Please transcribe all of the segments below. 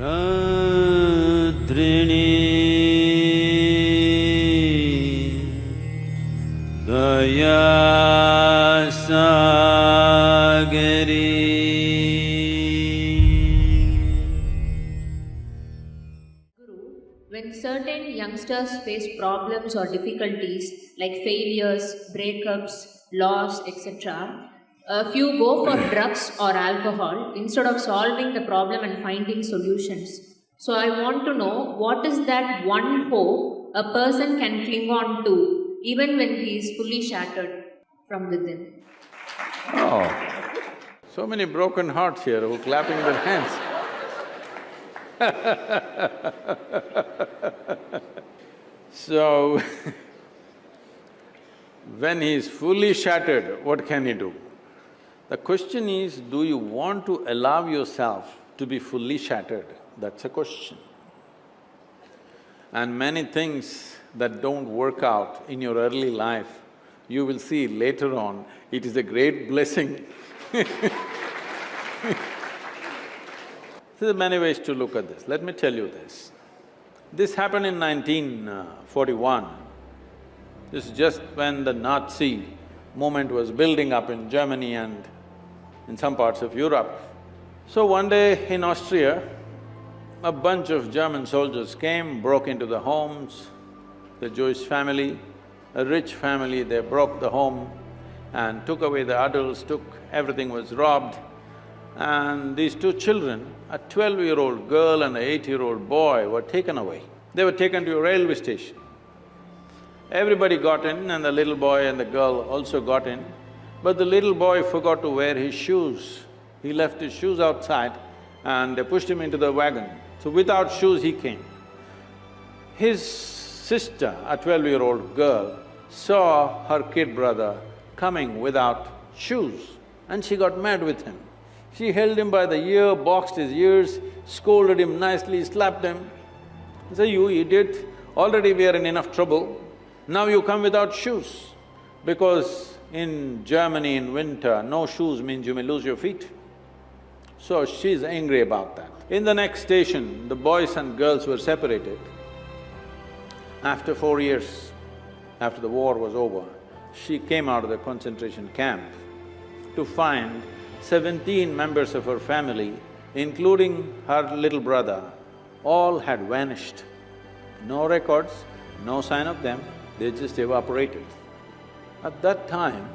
Daya When certain youngsters face problems or difficulties like failures, breakups, loss, etc., a few go for drugs or alcohol instead of solving the problem and finding solutions. So, I want to know what is that one hope a person can cling on to even when he is fully shattered from within? Oh, so many broken hearts here who are clapping their hands. So, when he is fully shattered, what can he do? The question is, do you want to allow yourself to be fully shattered? That's a question. And many things that don't work out in your early life, you will see later on, it is a great blessing. There are many ways to look at this. Let me tell you this. This happened in 1941. This is just when the Nazi movement was building up in Germany and in some parts of Europe. So one day in Austria, a bunch of German soldiers came, broke into the homes, the Jewish family, a rich family, they broke the home and took away the adults, everything was robbed. And these two children, a 12-year-old girl and an 8-year-old boy, were taken away. They were taken to a railway station. Everybody got in and the little boy and the girl also got in, but the little boy forgot to wear his shoes. He left his shoes outside and they pushed him into the wagon. So without shoes he came. His sister, a 12-year-old girl, saw her kid brother coming without shoes and she got mad with him. She held him by the ear, boxed his ears, scolded him nicely, slapped him. Say, "You idiot, already we are in enough trouble, now you come without shoes." Because in Germany in winter, no shoes means you may lose your feet. So she's angry about that. In the next station, the boys and girls were separated. After 4 years, after the war was over, she came out of the concentration camp to find 17 members of her family, including her little brother, all had vanished. No records, no sign of them, they just evaporated. At that time,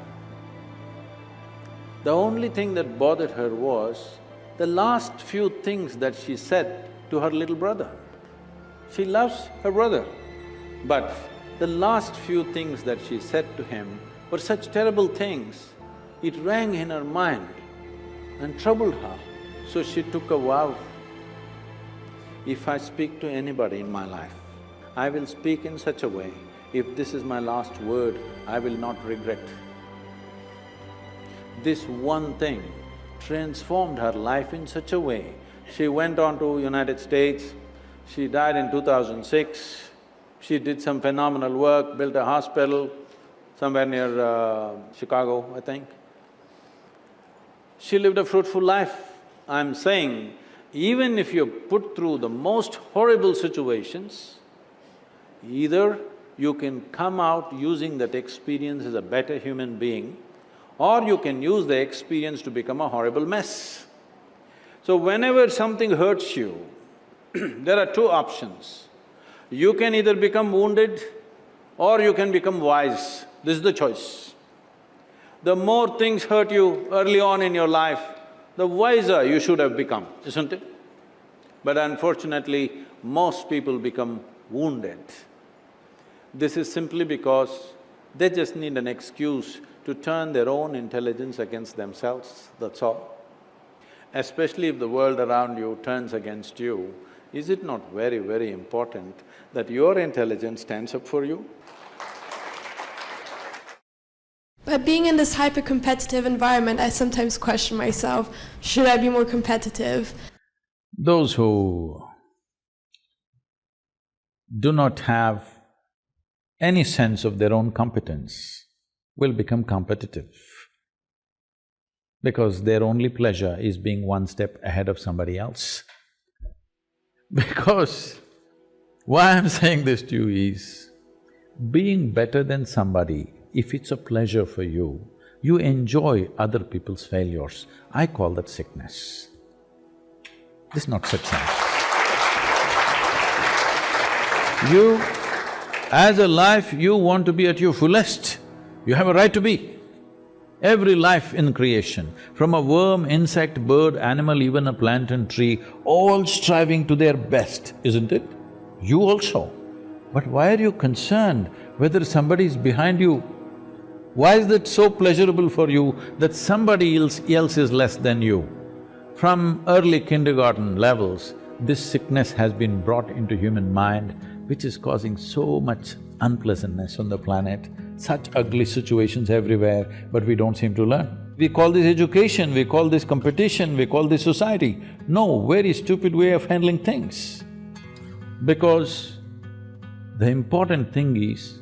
the only thing that bothered her was the last few things that she said to her little brother. She loves her brother, but the last few things that she said to him were such terrible things, it rang in her mind and troubled her. So she took a vow, if I speak to anybody in my life, I will speak in such a way, if this is my last word, I will not regret. This one thing transformed her life in such a way. She went on to United States, she died in 2006, she did some phenomenal work, built a hospital somewhere near Chicago, I think. She lived a fruitful life. I'm saying, even if you're put through the most horrible situations, either you can come out using that experience as a better human being, or you can use the experience to become a horrible mess. So whenever something hurts you, there are two options. You can either become wounded or you can become wise. This is the choice. The more things hurt you early on in your life, the wiser you should have become, isn't it? But unfortunately, most people become wounded. This is simply because they just need an excuse to turn their own intelligence against themselves, that's all. Especially if the world around you turns against you, is it not very, very important that your intelligence stands up for you? But being in this hyper-competitive environment, I sometimes question myself, should I be more competitive? Those who do not have any sense of their own competence will become competitive because their only pleasure is being one step ahead of somebody else. Because why I'm saying this to you is, being better than somebody, if it's a pleasure for you, you enjoy other people's failures. I call that sickness. This is not success. You, as a life, you want to be at your fullest. You have a right to be. Every life in creation, from a worm, insect, bird, animal, even a plant and tree, all striving to their best, isn't it? You also. But why are you concerned whether somebody is behind you? Why is it so pleasurable for you that somebody else is less than you? From early kindergarten levels, this sickness has been brought into human mind, which is causing so much unpleasantness on the planet, such ugly situations everywhere, but we don't seem to learn. We call this education, we call this competition, we call this society. No, very stupid way of handling things. Because the important thing is,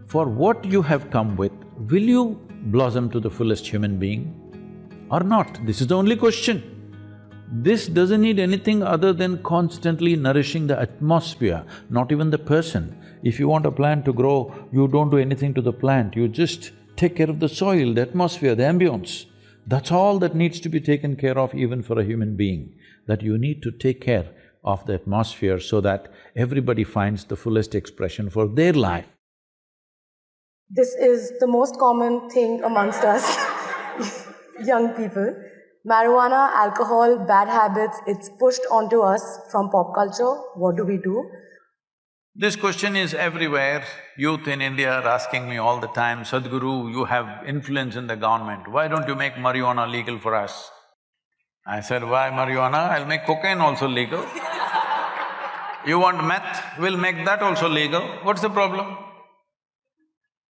for what you have come with, will you blossom to the fullest human being or not? This is the only question. This doesn't need anything other than constantly nourishing the atmosphere, not even the person. If you want a plant to grow, you don't do anything to the plant, you just take care of the soil, the atmosphere, the ambience. That's all that needs to be taken care of even for a human being, that you need to take care of the atmosphere so that everybody finds the fullest expression for their life. This is the most common thing amongst us, young people. Marijuana, alcohol, bad habits, it's pushed onto us from pop culture. What do we do? This question is everywhere. Youth in India are asking me all the time, Sadhguru, you have influence in the government, why don't you make marijuana legal for us? I said, why marijuana? I'll make cocaine also legal. You want meth? We'll make that also legal. What's the problem?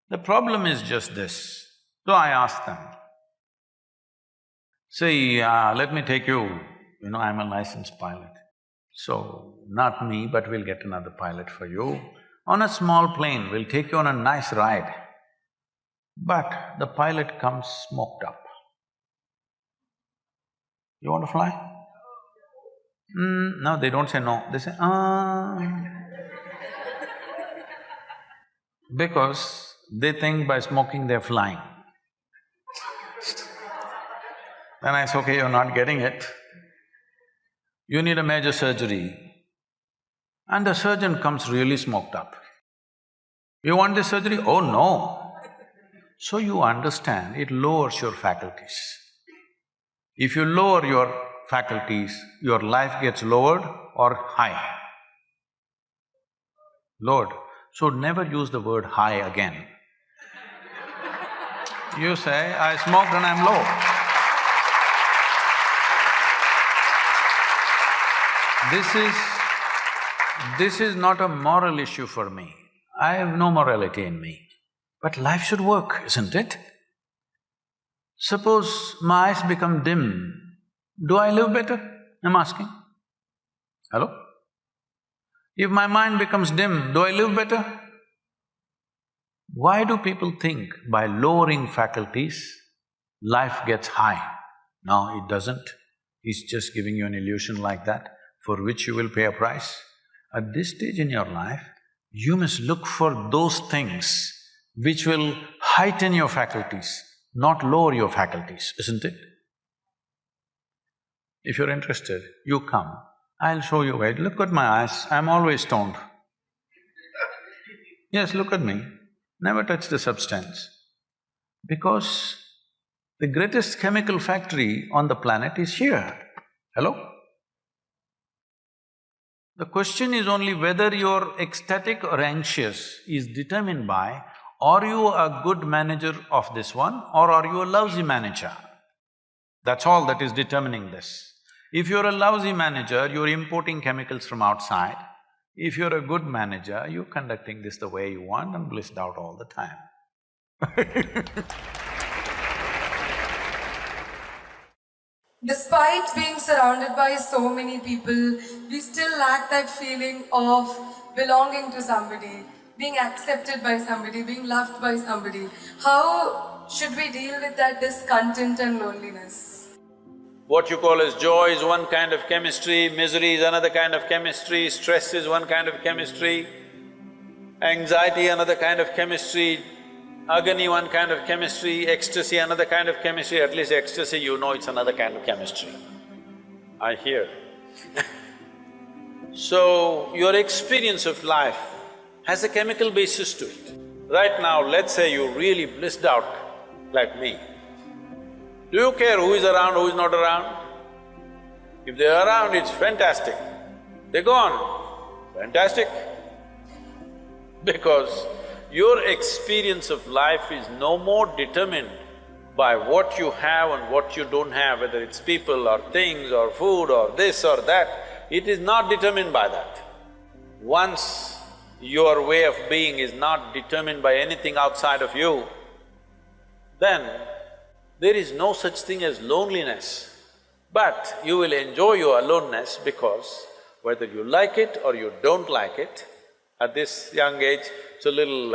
The problem is just this. So I asked them, see, let me take you, I'm a licensed pilot. So, not me, but we'll get another pilot for you. On a small plane, we'll take you on a nice ride. But the pilot comes smoked up. You want to fly? No, they don't say no, they say, because they think by smoking they're flying. Then I say, okay, you're not getting it. You need a major surgery. And the surgeon comes really smoked up. You want this surgery? Oh no. So you understand, it lowers your faculties. If you lower your faculties, your life gets lowered or high. Lowered. So never use the word high again. You say, I smoked and I'm low. This is not a moral issue for me. I have no morality in me. But life should work, isn't it? Suppose my eyes become dim, do I live better? I'm asking. Hello? If my mind becomes dim, do I live better? Why do people think by lowering faculties, life gets high? No, it doesn't. It's just giving you an illusion like that, for which you will pay a price. At this stage in your life, you must look for those things which will heighten your faculties, not lower your faculties, isn't it? If you're interested, you come, I'll show you where. Look at my eyes, I'm always stoned. Yes, look at me, never touch the substance. Because the greatest chemical factory on the planet is here. Hello? The question is only whether you're ecstatic or anxious is determined by, are you a good manager of this one or are you a lousy manager? That's all that is determining this. If you're a lousy manager, you're importing chemicals from outside. If you're a good manager, you're conducting this the way you want and blissed out all the time. Despite being surrounded by so many people, we still lack that feeling of belonging to somebody, being accepted by somebody, being loved by somebody. How should we deal with that discontent and loneliness? What you call as joy is one kind of chemistry, misery is another kind of chemistry, stress is one kind of chemistry, anxiety another kind of chemistry, agony one kind of chemistry, ecstasy another kind of chemistry. At least ecstasy, you know it's another kind of chemistry, I hear. So, your experience of life has a chemical basis to it. Right now, let's say you're really blissed out like me. Do you care who is around, who is not around? If they're around, it's fantastic. They're gone, fantastic. Because your experience of life is no more determined by what you have and what you don't have, whether it's people or things or food or this or that. It is not determined by that. Once your way of being is not determined by anything outside of you, then there is no such thing as loneliness. But you will enjoy your aloneness because whether you like it or you don't like it, at this young age, it's a little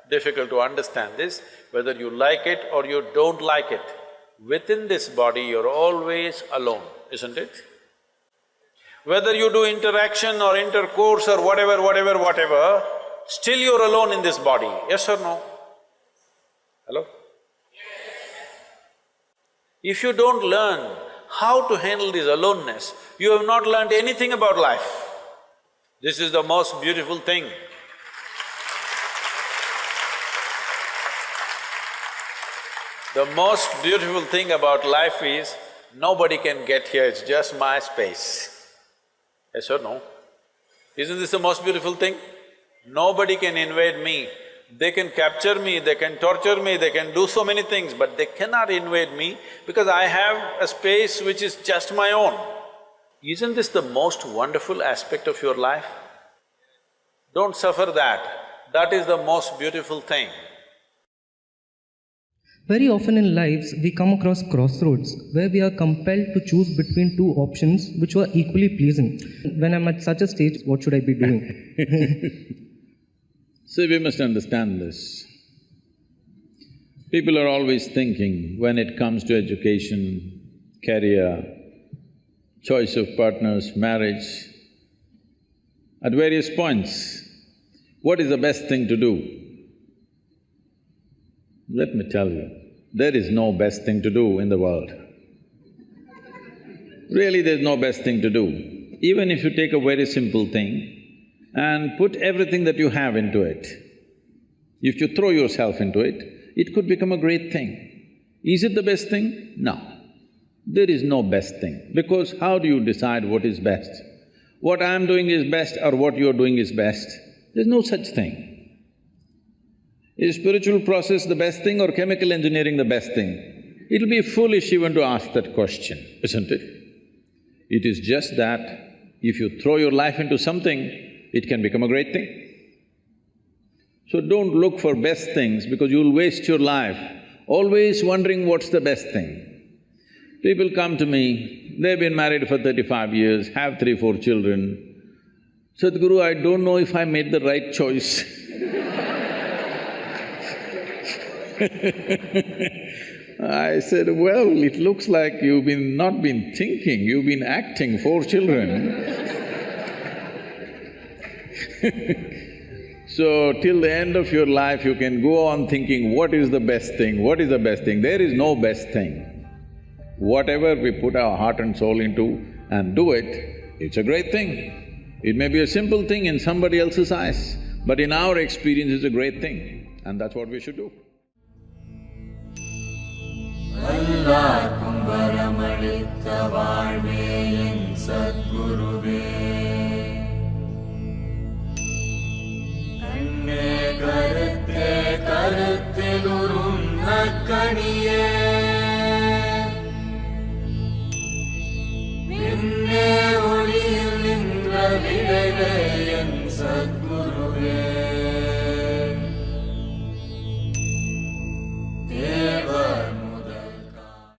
difficult to understand this, whether you like it or you don't like it, within this body you're always alone, isn't it? Whether you do interaction or intercourse or whatever, still you're alone in this body, yes or no? Hello? If you don't learn how to handle this aloneness, you have not learned anything about life. This is the most beautiful thing. The most beautiful thing about life is, nobody can get here, it's just my space. Yes or no? Isn't this the most beautiful thing? Nobody can invade me. They can capture me, they can torture me, they can do so many things, but they cannot invade me because I have a space which is just my own. Isn't this the most wonderful aspect of your life? Don't suffer that. That is the most beautiful thing. Very often in lives, we come across crossroads where we are compelled to choose between two options which were equally pleasing. When I'm at such a stage, what should I be doing? See, we must understand this. People are always thinking, when it comes to education, career, choice of partners, marriage, at various points, what is the best thing to do? Let me tell you, there is no best thing to do in the world. Really, there's no best thing to do. Even if you take a very simple thing and put everything that you have into it, if you throw yourself into it, it could become a great thing. Is it the best thing? No. There is no best thing, because how do you decide what is best? What I'm doing is best or what you're doing is best? There's no such thing. Is spiritual process the best thing or chemical engineering the best thing? It'll be foolish even to ask that question, isn't it? It is just that if you throw your life into something, it can become a great thing. So don't look for best things because you'll waste your life always wondering what's the best thing. People come to me, they've been married for 35 years, have 3-4 children. Sadhguru, I don't know if I made the right choice. I said, well, it looks like you've not been thinking, you've been acting 4 children. So, till the end of your life, you can go on thinking, what is the best thing, what is the best thing? There is no best thing. Whatever we put our heart and soul into and do it, it's a great thing. It may be a simple thing in somebody else's eyes, but in our experience, it's a great thing, and that's what we should do. எல்லாருக்கும் வரமளித்த வாழ்வே என் சத்குருவே, கண்ணே கருத்தே கருத்தில் உறும் நற்கனி